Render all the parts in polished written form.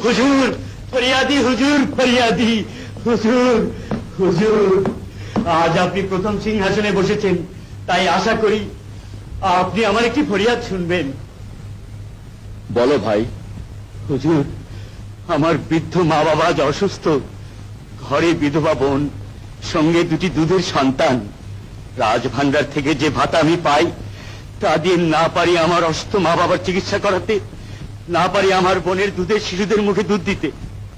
হুজুর ফরিয়াদি, হুজুর ফরিয়াদি, হুজুর হুজুর। আজ আপনি প্রথম সিংহাসনে বসেছেন, তাই আশা করি আপনি আমার একটি ফরিয়াদ শুনবেন। বলো ভাই। হুজুর, আমার বৃদ্ধ মা বাবা আজ অসুস্থ, ঘরে বিধবা বোন, সঙ্গে দুটি দুধের সন্তান। রাজভান্ডার থেকে যে ভাতা আমি পাই তা দিয়ে না পারি আমার অসুস্থ মা বাবার চিকিৎসা করাতে, না পারি আমার বোনের দুধের শিশুদের মুখে দুধ দিতে।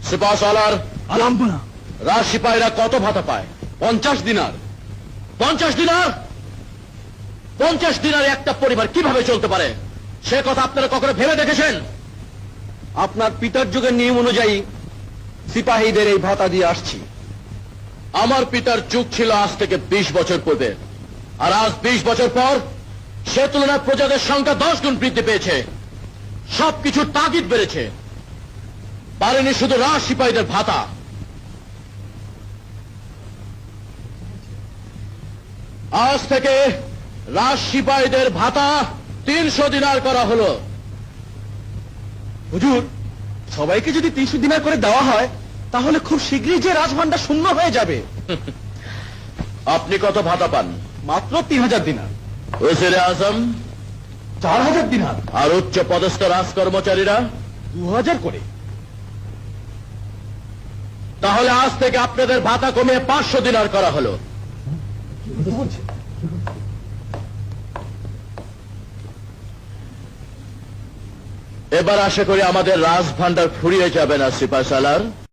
সিপাহসালার আলহামদুলিল্লাহ। রাজ সিপাহীরা কত ভাতা পায়? 50 দিনার। 50 দিনার? 50 দিনারে একটা পরিবার কিভাবে চলতে পারে সে কথা আপনারা কখনো ভেবে দেখেছেন? আপনার পিতার যুগের নিয়ম অনুযায়ী সিপাহীদের এই ভাতা দিয়ে আসছি। আমার পিতার যুগ ছিল আজ থেকে 20 বছর পূর্বে, আর আজ 20 বছর পর সে তুলনায় প্রজাদের সংখ্যা 10 গুণ বৃদ্ধি পেয়েছে। সবকিছুর তাগিদ বেড়েছে, পারেনি শুধু রাজ সিপাহীদের ভাতা। আজ থেকে রাজ সিপাহীদের ভাতা 300 দিনার করা হলো। হুজুর, সবাইকে যদি 300 দিনার করে দেওয়া হয় তাহলে খুব শীঘ্রই যে রাজভান্ডার শূন্য হয়ে যাবে। আপনি কত ভাতা পান? মাত্র 3000 দিনার। ওজিরে আজম 4000 দিনার। আর উচ্চ পদস্থ রাজকর্মচারীরা 2000 করে। তাহলে আজ থেকে আপনাদের ভাতা কমিয়ে 500 দিনার করা হলো। এবার আশা করি আমাদের রাজভান্ডার ফুরিয়ে যাবে না সিপাহসালার।